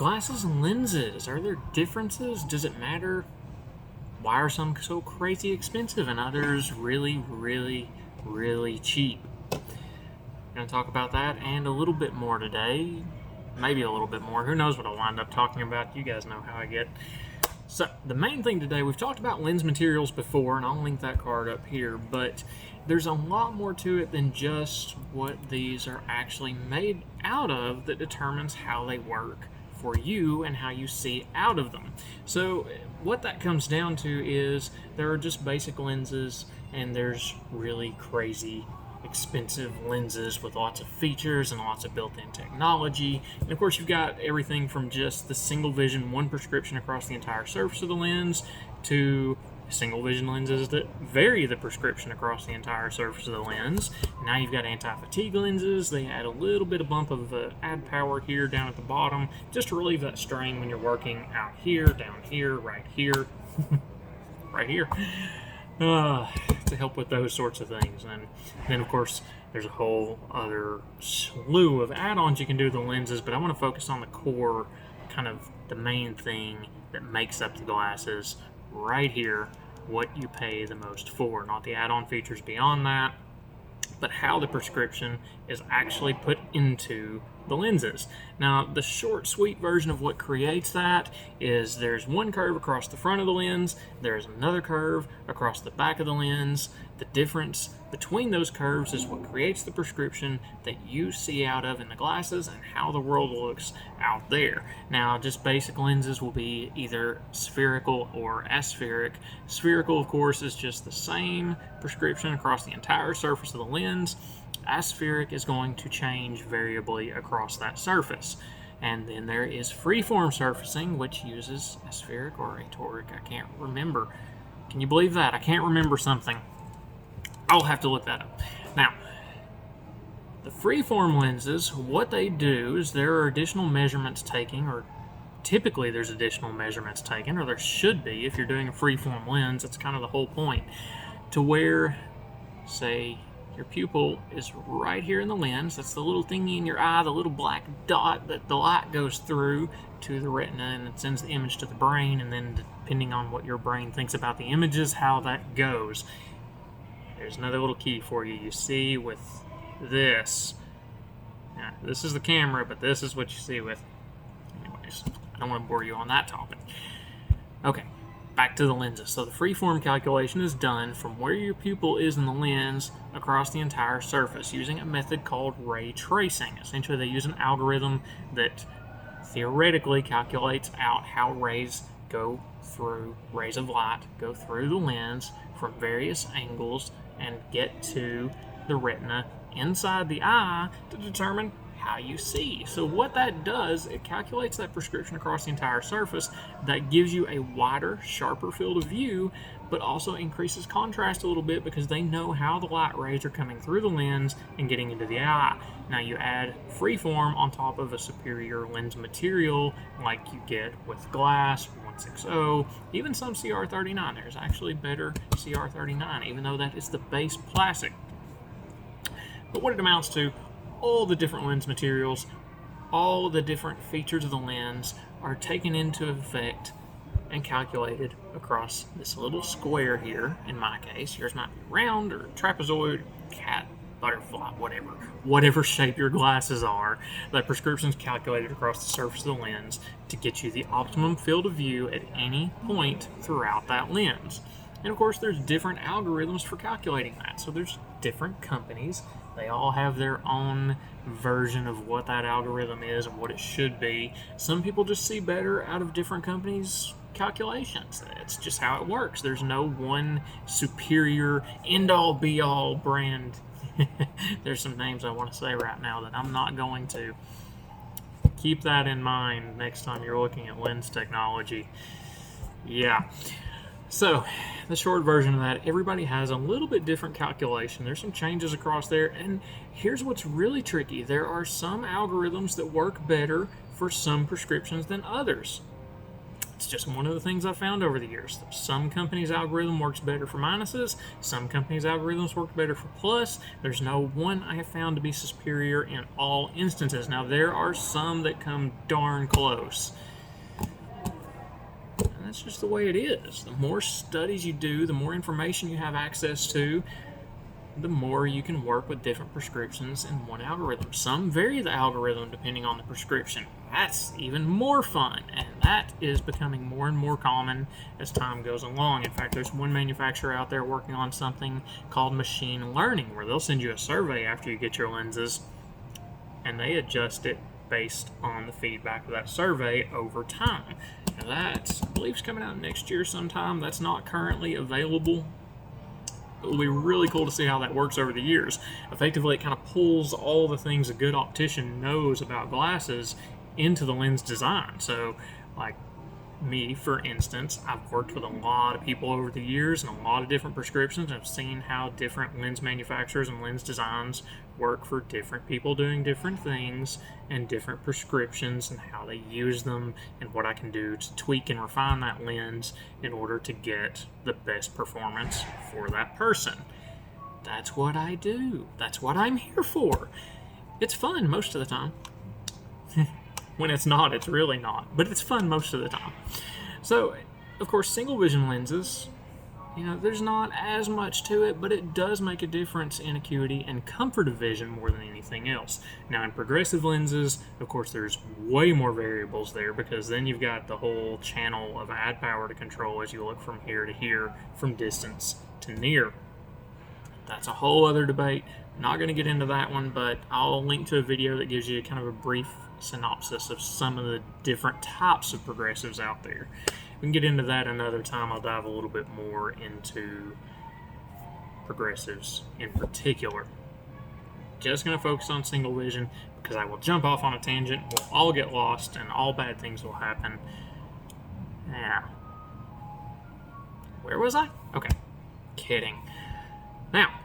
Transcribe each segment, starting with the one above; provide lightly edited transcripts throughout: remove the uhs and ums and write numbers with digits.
Glasses and lenses, are there differences? Does it matter? Why are some so crazy expensive and others really, really, really cheap? I'm going to talk about that and a little bit more today. Maybe a little bit more. Who knows what I'll wind up talking about? You guys know how I get. So the main thing today, we've talked about lens materials before, and I'll link that card up here, but there's a lot more to it than just what these are actually made out of that determines how they work for you and how you see out of them. So what that comes down to is there are just basic lenses, and there's really crazy expensive lenses with lots of features and lots of built-in technology. And of course, you've got everything from just the single vision, one prescription across the entire surface of the lens, to single vision lenses that vary the prescription across the entire surface of the lens. Now you've got anti-fatigue lenses. They add a little bit of bump of add power here down at the bottom just to relieve that strain when you're working out here, down here, right here, right here, to help with those sorts of things. And then of course there's a whole other slew of add-ons you can do to the lenses, but I want to focus on the core, kind of the main thing that makes up the glasses right here, what you pay the most for, not the add-on features beyond that, but how the prescription is actually put into the lenses. Now, the short, sweet version of what creates that is there's one curve across the front of the lens, there's another curve across the back of the lens. The difference between those curves is what creates the prescription that you see out of in the glasses and how the world looks out there. Now, just basic lenses will be either spherical or aspheric. Spherical, of course, is just the same prescription across the entire surface of the lens. Aspheric is going to change variably across that surface. And then there is freeform surfacing, which uses aspheric or atoric. I can't remember. Can you believe that? I can't remember something. I'll have to look that up. Now, the freeform lenses, what they do is there are additional measurements taken, or typically there's additional measurements taken, or there should be if you're doing a freeform lens. That's kind of the whole point. To where, say, your pupil is right here in the lens. That's the little thingy in your eye, the little black dot that the light goes through to the retina and it sends the image to the brain, and then depending on what your brain thinks about the images, how that goes. There's another little key for you. You see with this. Now, this is the camera, but this is what you see with. Anyways, I don't want to bore you on that topic. Okay, back to the lenses. So the freeform calculation is done from where your pupil is in the lens across the entire surface using a method called ray tracing. Essentially, they use an algorithm that theoretically calculates out how rays of light go through the lens from various angles and get to the retina inside the eye to determine how you see. So what that does, it calculates that prescription across the entire surface. That gives you a wider, sharper field of view, but also increases contrast a little bit because they know how the light rays are coming through the lens and getting into the eye. Now you add freeform on top of a superior lens material like you get with glass, 160, even some CR39. There's actually better CR39, even though that is the base plastic. But what it amounts to, all the different lens materials, all the different features of the lens are taken into effect and calculated across this little square here. In my case, yours might be round or trapezoid, cat, butterfly, whatever shape your glasses are. That prescription is calculated across the surface of the lens to get you the optimum field of view at any point throughout that lens. And of course, there's different algorithms for calculating that. So there's different companies. They all have their own version of what that algorithm is and what it should be. Some people just see better out of different companies' calculations. It's just how it works. There's no one superior end-all be-all brand. There's some names I want to say right now that I'm not going to. Keep that in mind next time you're looking at lens technology. Yeah. So, the short version of that, everybody has a little bit different calculation. There's some changes across there, and here's what's really tricky. There are some algorithms that work better for some prescriptions than others. It's just one of the things I've found over the years. Some companies' algorithm works better for minuses. Some companies' algorithms work better for plus. There's no one I have found to be superior in all instances. Now, there are some that come darn close. And that's just the way it is. The more studies you do, the more information you have access to, the more you can work with different prescriptions in one algorithm. Some vary the algorithm depending on the prescription. That's even more fun, and that is becoming more and more common as time goes along. In fact, there's one manufacturer out there working on something called machine learning, where they'll send you a survey after you get your lenses, and they adjust it based on the feedback of that survey over time. Now that, I believe, is coming out next year sometime. That's not currently available. It'll be really cool to see how that works over the years. Effectively, it kind of pulls all the things a good optician knows about glasses into the lens design. So, like me, for instance, I've worked with a lot of people over the years and a lot of different prescriptions. I've seen how different lens manufacturers and lens designs work for different people doing different things and different prescriptions, and how they use them and what I can do to tweak and refine that lens in order to get the best performance for that person. That's what I do. That's what I'm here for. It's fun most of the time. When it's not, it's really not. But it's fun most of the time. So, of course, single vision lenses, there's not as much to it, but it does make a difference in acuity and comfort of vision more than anything else. Now, in progressive lenses, of course, there's way more variables there, because then you've got the whole channel of add power to control as you look from here to here, from distance to near. That's a whole other debate. Not going to get into that one, but I'll link to a video that gives you kind of a brief synopsis of some of the different types of progressives out there. We can get into that another time. I'll dive a little bit more into progressives in particular. Just going to focus on single vision, because I will jump off on a tangent, we'll all get lost, and all bad things will happen. Yeah. Where was I? Okay. Kidding. Now,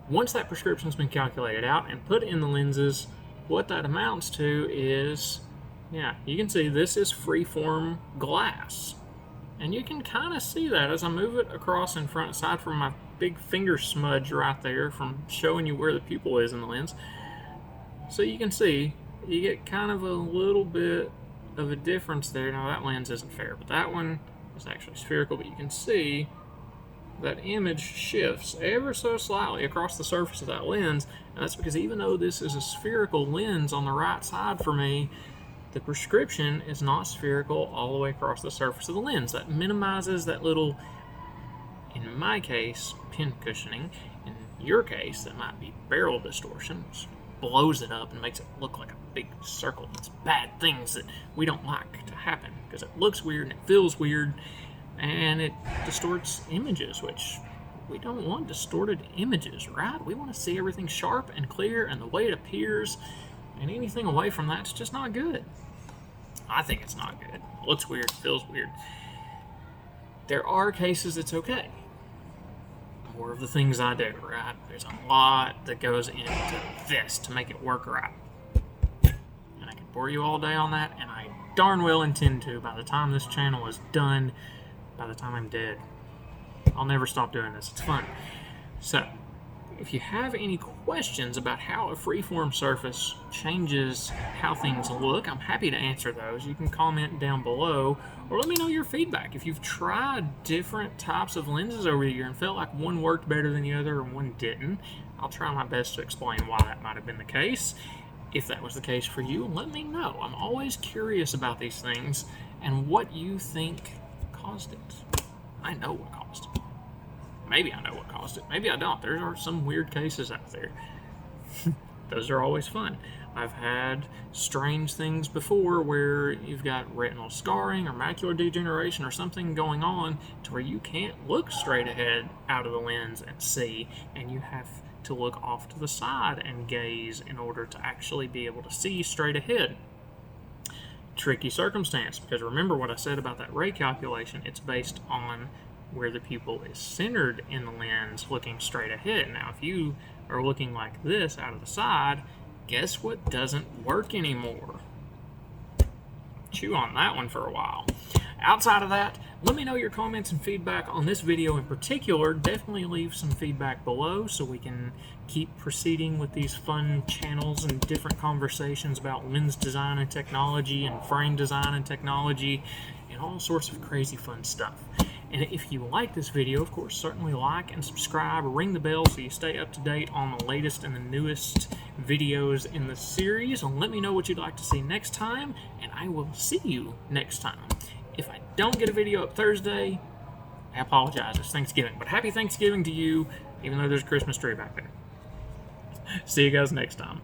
once that prescription's been calculated out and put in the lenses, what that amounts to is, you can see this is Freeform Glass. And you can kind of see that as I move it across in front, aside from my big finger smudge right there from showing you where the pupil is in the lens. So you can see, you get kind of a little bit of a difference there. Now that lens isn't fair, but that one is actually spherical, but you can see that image shifts ever so slightly across the surface of that lens, and that's because even though this is a spherical lens on the right side for me, the prescription is not spherical all the way across the surface of the lens. That minimizes that little, in my case, pin cushioning. In your case, that might be barrel distortion, which blows it up and makes it look like a big circle. It's bad things that we don't like to happen, because it looks weird and it feels weird, and it distorts images, which we don't want distorted images, right? We want to see everything sharp and clear and the way it appears, and anything away from that's just not good. I think it's not good. It looks weird, feels weird. There are cases it's okay. More of the things I do, right? There's a lot that goes into this to make it work right. And I can bore you all day on that, and I darn well intend to by the time this channel is done. By the time I'm dead. I'll never stop doing this. It's fun. So, if you have any questions about how a freeform surface changes how things look, I'm happy to answer those. You can comment down below, or let me know your feedback. If you've tried different types of lenses over the year and felt like one worked better than the other or one didn't, I'll try my best to explain why that might have been the case. If that was the case for you, let me know. I'm always curious about these things and what you think caused it. I know what caused it. Maybe I know what caused it. Maybe I don't. There are some weird cases out there. Those are always fun. I've had strange things before where you've got retinal scarring or macular degeneration or something going on to where you can't look straight ahead out of the lens and see, and you have to look off to the side and gaze in order to actually be able to see straight ahead. Tricky circumstance, because remember what I said about that ray calculation. It's based on where the pupil is centered in the lens looking straight ahead. Now if you are looking like this out of the side, guess what doesn't work anymore? Chew on that one for a while. Outside of that, let me know your comments and feedback on this video in particular. Definitely leave some feedback below so we can keep proceeding with these fun channels and different conversations about lens design and technology and frame design and technology and all sorts of crazy fun stuff. And if you like this video, of course, certainly like and subscribe, ring the bell so you stay up to date on the latest and the newest videos in the series. And let me know what you'd like to see next time, and I will see you next time. If I don't get a video up Thursday, I apologize. It's Thanksgiving. But happy Thanksgiving to you, even though there's a Christmas tree back there. See you guys next time.